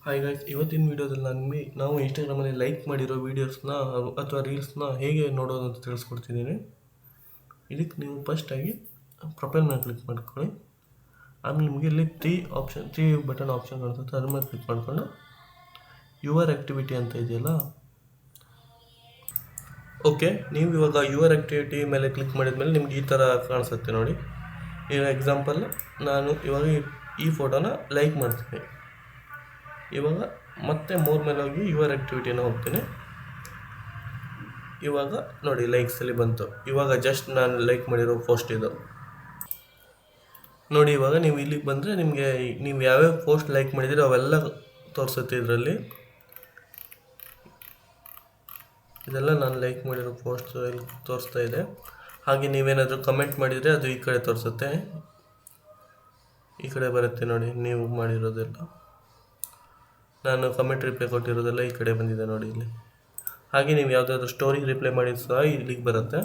Hi guys, ಇವತ್ತಿನ ವೀಡಿಯೋದಲ್ಲಿ ನಾವು ಇನ್ಸ್ಟಾಗ್ರಾಮಲ್ಲಿ ಲೈಕ್ ಮಾಡಿರೋ ವೀಡಿಯೋಸ್ನ ಅಥವಾ ರೀಲ್ಸ್ನ ಹೇಗೆ ನೋಡೋದು ಅಂತ ತಿಳಿಸ್ಕೊಡ್ತಿದ್ದೀನಿ. ಇದಕ್ಕೆ ನೀವು ಫಸ್ಟಾಗಿ ಪ್ರೊಫೈಲ್ ಮೇಲೆ ಕ್ಲಿಕ್ ಮಾಡ್ಕೊಳ್ಳಿ. ಆಮೇಲೆ ನಿಮಗೆ ಇಲ್ಲಿ ತ್ರೀ ಬಟನ್ ಆಪ್ಷನ್ ಕಾಣಿಸುತ್ತೆ, ಅದ್ರ ಮೇಲೆ ಕ್ಲಿಕ್ ಮಾಡಿಕೊಂಡು ಯುವರ್ ಆ್ಯಕ್ಟಿವಿಟಿ ಅಂತ ಇದೆಯಲ್ಲ, ಓಕೆ. ನೀವು ಇವಾಗ ಯುವರ್ ಆ್ಯಕ್ಟಿವಿಟಿ ಮೇಲೆ ಕ್ಲಿಕ್ ಮಾಡಿದ್ಮೇಲೆ ನಿಮ್ಗೆ ಈ ಥರ ಕಾಣಿಸುತ್ತೆ ನೋಡಿ. ಈಗ ಎಕ್ಸಾಂಪಲ್, ನಾನು ಇವಾಗ ಈ ಫೋಟೋನ ಲೈಕ್ ಮಾಡ್ತೀನಿ. ಇವಾಗ ಮತ್ತೆ ಮೋರ್ ಮೇಲೆ ಹೋಗಿ ಯುವರ್ ಆ್ಯಕ್ಟಿವಿಟಿನ ಹೋಗ್ತೀನಿ. ಇವಾಗ ನೋಡಿ ಲೈಕ್ಸಲ್ಲಿ ಬಂತು. ಇವಾಗ ಜಸ್ಟ್ ನಾನು ಲೈಕ್ ಮಾಡಿರೋ ಪೋಸ್ಟ್ ಇದು ನೋಡಿ. ಇವಾಗ ನೀವು ಇಲ್ಲಿಗೆ ಬಂದರೆ ನಿಮಗೆ ನೀವು ಯಾವ್ಯಾವ ಪೋಸ್ಟ್ ಲೈಕ್ ಮಾಡಿದ್ದೀರೋ ಅವೆಲ್ಲ ತೋರಿಸುತ್ತೆ ಇದರಲ್ಲಿ. ಇದೆಲ್ಲ ನಾನು ಲೈಕ್ ಮಾಡಿರೋ ಪೋಸ್ಟ್ ಇಲ್ಲಿ ತೋರಿಸ್ತಾ ಇದೆ. ಹಾಗೆ ನೀವೇನಾದರೂ ಕಮೆಂಟ್ ಮಾಡಿದರೆ ಅದು ಈ ಕಡೆ ತೋರಿಸುತ್ತೆ, ಈ ಕಡೆ ಬರುತ್ತೆ ನೋಡಿ. ನೀವು ಮಾಡಿರೋದೆಲ್ಲ, ನಾನು ಕಮೆಂಟ್ ರಿಪ್ಲೈ ಕೊಟ್ಟಿರೋದೆಲ್ಲ ಈ ಕಡೆ ಬಂದಿದೆ ನೋಡಿ ಇಲ್ಲಿ. ಹಾಗೆ ನೀವು ಯಾವುದಾದ್ರೂ ಸ್ಟೋರಿಗೆ ರಿಪ್ಲೈ ಮಾಡಿದ್ದು ಸಹ ಇಲ್ಲಿಗೆ ಬರುತ್ತೆ.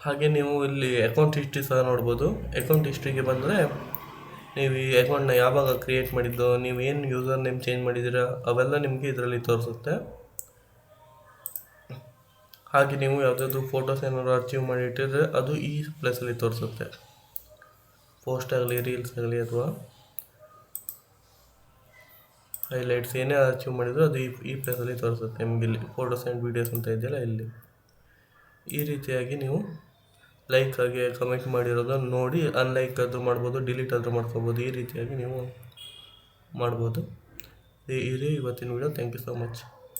ಹಾಗೆ ನೀವು ಇಲ್ಲಿ ಅಕೌಂಟ್ ಹಿಸ್ಟ್ರಿ ಸಹ ನೋಡ್ಬೋದು. ಅಕೌಂಟ್ ಹಿಸ್ಟ್ರಿಗೆ ಬಂದರೆ ನೀವು ಈ ಅಕೌಂಟ್ನ ಯಾವಾಗ ಕ್ರಿಯೇಟ್ ಮಾಡಿದ್ದು, ನೀವು ಏನು ಯೂಸರ್ ನೇಮ್ ಚೇಂಜ್ ಮಾಡಿದ್ದೀರಾ ಅವೆಲ್ಲ ನಿಮಗೆ ಇದರಲ್ಲಿ ತೋರಿಸುತ್ತೆ. ಹಾಗೆ ನೀವು ಯಾವುದಾದ್ರೂ ಫೋಟೋಸ್ ಏನಾದ್ರು ಅಚೀವ್ ಮಾಡಿಟ್ಟಿದ್ರೆ ಅದು ಈ ಪ್ಲೇಸಲ್ಲಿ ತೋರಿಸುತ್ತೆ. ಪೋಸ್ಟ್ ಆಗಲಿ, ರೀಲ್ಸ್ ಆಗಲಿ ಅಥವಾ ಹೈಲೈಟ್ಸ್ ಏನೇ ಅಚೀವ್ ಮಾಡಿದ್ರು ಅದು ಈ ಪ್ಲೇಸಲ್ಲಿ ತೋರಿಸುತ್ತೆ ನಿಮಗೆ. ಇಲ್ಲಿ ಫೋಟೋಸ್ ಆ್ಯಂಡ್ ವೀಡಿಯೋಸ್ ಅಂತ ಇದೆಯಲ್ಲ ಇಲ್ಲಿ. ಈ ರೀತಿಯಾಗಿ ನೀವು ಲೈಕ್ ಆಗಿ ಕಮೆಂಟ್ ಮಾಡಿರೋದನ್ನು ನೋಡಿ ಅನ್ಲೈಕ್ ಆದರೂ ಮಾಡ್ಬೋದು, ಡಿಲೀಟ್ ಆದರೂ ಮಾಡ್ಕೋಬೋದು. ಈ ರೀತಿಯಾಗಿ ನೀವು ಮಾಡ್ಬೋದು. ಇವತ್ತಿನ video. Thank you so much.